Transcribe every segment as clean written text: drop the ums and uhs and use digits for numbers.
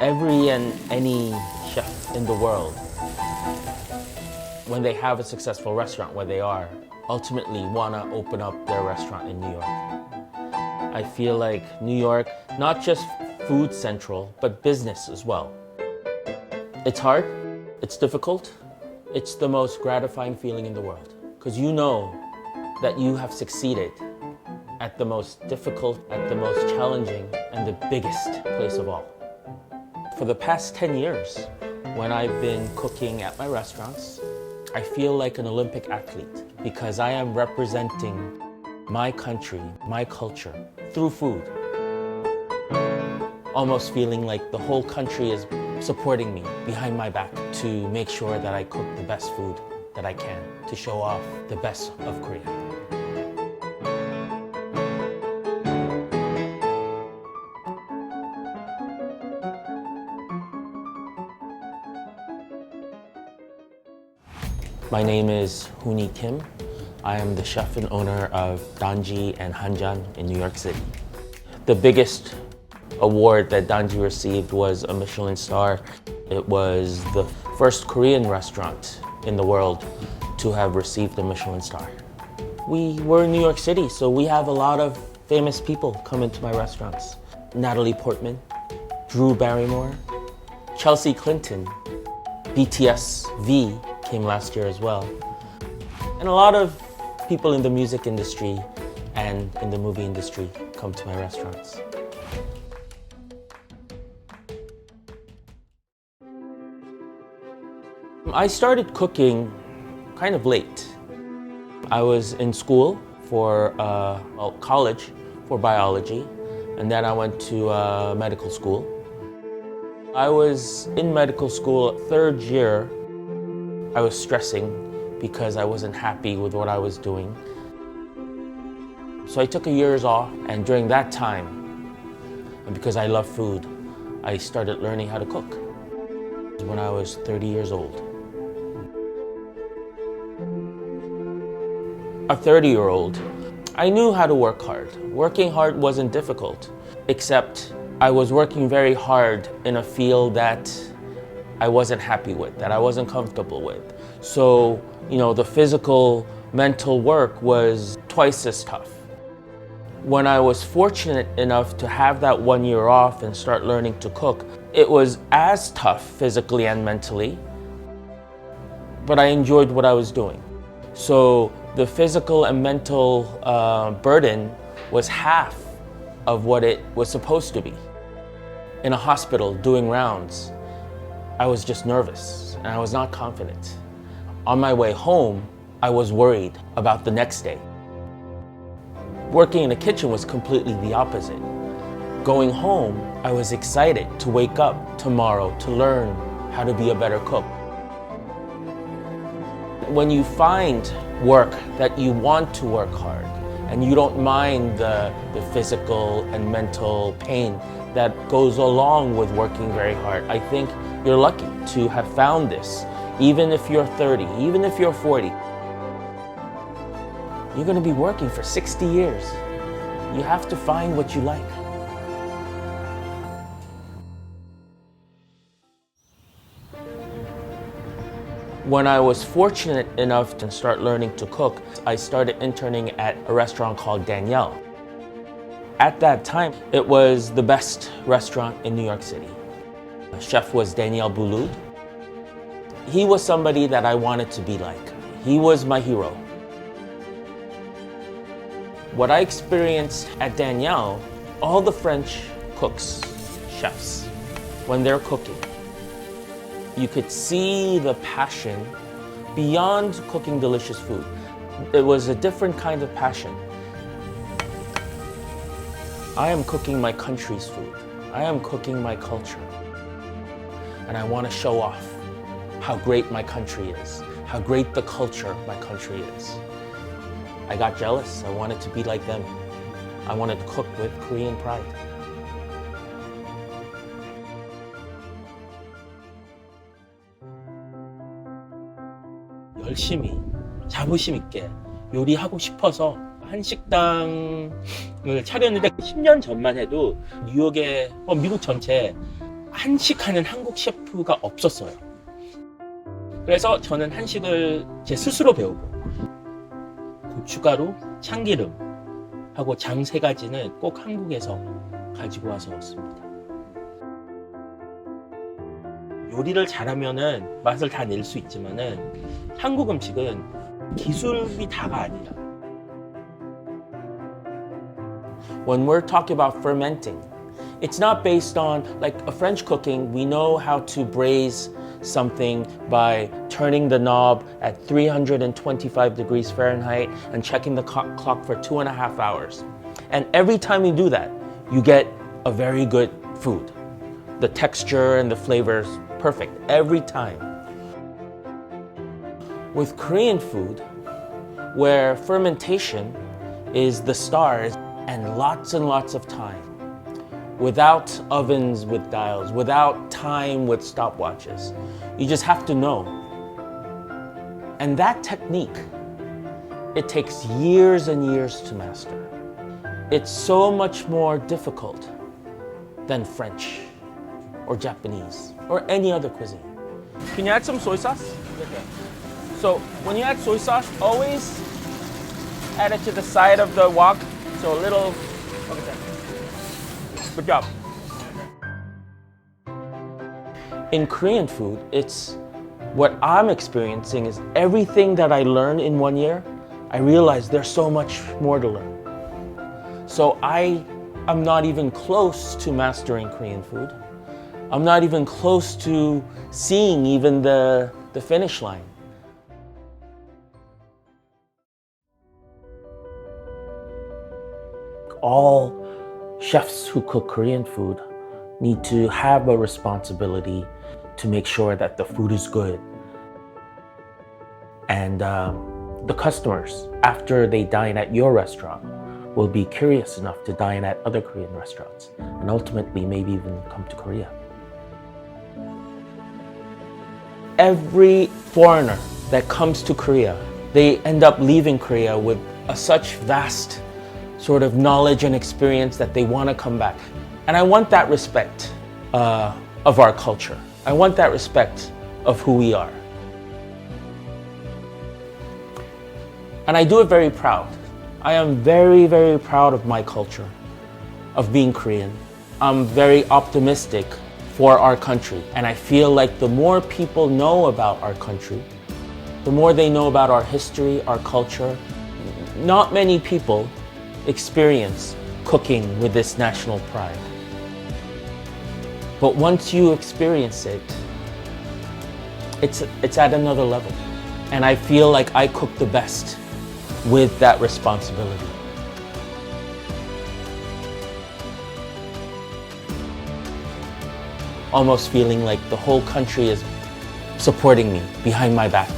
Every and any chef in the world, when they have a successful restaurant where they are, ultimately want to open up their restaurant in New York. I feel like New York, not just food central, but business as well. It's hard, it's difficult, it's the most gratifying feeling in the world. Because you know that you have succeeded at the most difficult, at the most challenging, and the biggest place of all. For the past 10 years, when I've been cooking at my restaurants, I feel like an Olympic athlete because I am representing my country, my culture, through food. Almost feeling like the whole country is supporting me behind my back to make sure that I cook the best food that I can to show off the best of Korea. My name is Hooni Kim. I am the chef and owner of Danji and Hanjan in New York City. The biggest award that Danji received was a Michelin star. It was the first Korean restaurant in the world to have received a Michelin star. We were in New York City, so we have a lot of famous people come into my restaurants. Natalie Portman, Drew Barrymore, Chelsea Clinton, BTS V came last year as well. And a lot of people in the music industry and in the movie industry come to my restaurants. I started cooking kind of late. I was in school for college for biology, and then I went to medical school. I was in medical school third year. I was stressing because I wasn't happy with what I was doing. So I took a year's off, and during that time, and because I love food, I started learning how to cook when I was 30 years old. A 30-year-old, I knew how to work hard. Working hard wasn't difficult, except I was working very hard in a field that I wasn't happy with, that I wasn't comfortable with. So, the physical, mental work was twice as tough. When I was fortunate enough to have that 1 year off and start learning to cook, it was as tough physically and mentally, but I enjoyed what I was doing. So the physical and mental burden was half of what it was supposed to be. In a hospital doing rounds, I was just nervous and I was not confident. On my way home, I was worried about the next day. Working in the kitchen was completely the opposite. Going home, I was excited to wake up tomorrow to learn how to be a better cook. When you find work that you want to work hard and you don't mind the physical and mental pain that goes along with working very hard, I think you're lucky to have found this. Even if you're 30, even if you're 40, you're going to be working for 60 years. You have to find what you like. When I was fortunate enough to start learning to cook, I started interning at a restaurant called Danielle. At that time, it was the best restaurant in New York City. The chef was Daniel Boulud. He was somebody that I wanted to be like. He was my hero. What I experienced at Danielle, all the French cooks, chefs, when they're cooking, you could see the passion beyond cooking delicious food. It was a different kind of passion. I am cooking my country's food. I am cooking my culture. And I want to show off how great my country is, how great the culture of my country is. I got jealous. I wanted to be like them. I wanted to cook with Korean pride. 열심히 자부심 있게 요리하고 싶어서 한식당을 차렸는데 10년 전만 해도 뉴욕의 미국 전체 한식하는 한국 셰프가 없었어요. 그래서 저는 한식을 제 스스로 배우고 고춧가루, 참기름하고 장 3가지는 꼭 한국에서 가지고 와서 먹습니다. 요리를 잘하면은 맛을 다 낼 수 있지만은 한국 음식은 기술이 다가 아니라. When we're talking about fermenting, it's not based on, like a French cooking, we know how to braise something by turning the knob at 325 degrees Fahrenheit and checking the clock for 2.5 hours. And every time you do that, you get a very good food. The texture and the flavors, perfect, every time. With Korean food, where fermentation is the stars and lots of time, without ovens with dials, without time with stopwatches. You just have to know. And that technique, it takes years and years to master. It's so much more difficult than French or Japanese or any other cuisine. Can you add some soy sauce? Okay. So when you add soy sauce, always add it to the side of the wok. So a little, look at that. Good job. In Korean food, it's what I'm experiencing is everything that I learned in 1 year, I realized there's so much more to learn. So I'm not even close to mastering Korean food. I'm not even close to seeing even the finish line. All chefs who cook Korean food need to have a responsibility to make sure that the food is good. And the customers, after they dine at your restaurant, will be curious enough to dine at other Korean restaurants and ultimately maybe even come to Korea. Every foreigner that comes to Korea, they end up leaving Korea with such vast sort of knowledge and experience that they want to come back. And I want that respect of our culture. I want that respect of who we are. And I do it very proud. I am very, very proud of my culture, of being Korean. I'm very optimistic for our country. And I feel like the more people know about our country, the more they know about our history, our culture. Not many people experience cooking with this national pride. But once you experience it, it's at another level. And I feel like I cook the best with that responsibility. Almost feeling like the whole country is supporting me behind my back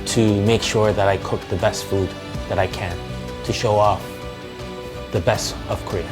to make sure that I cook the best food that I can, to show off the best of Korea.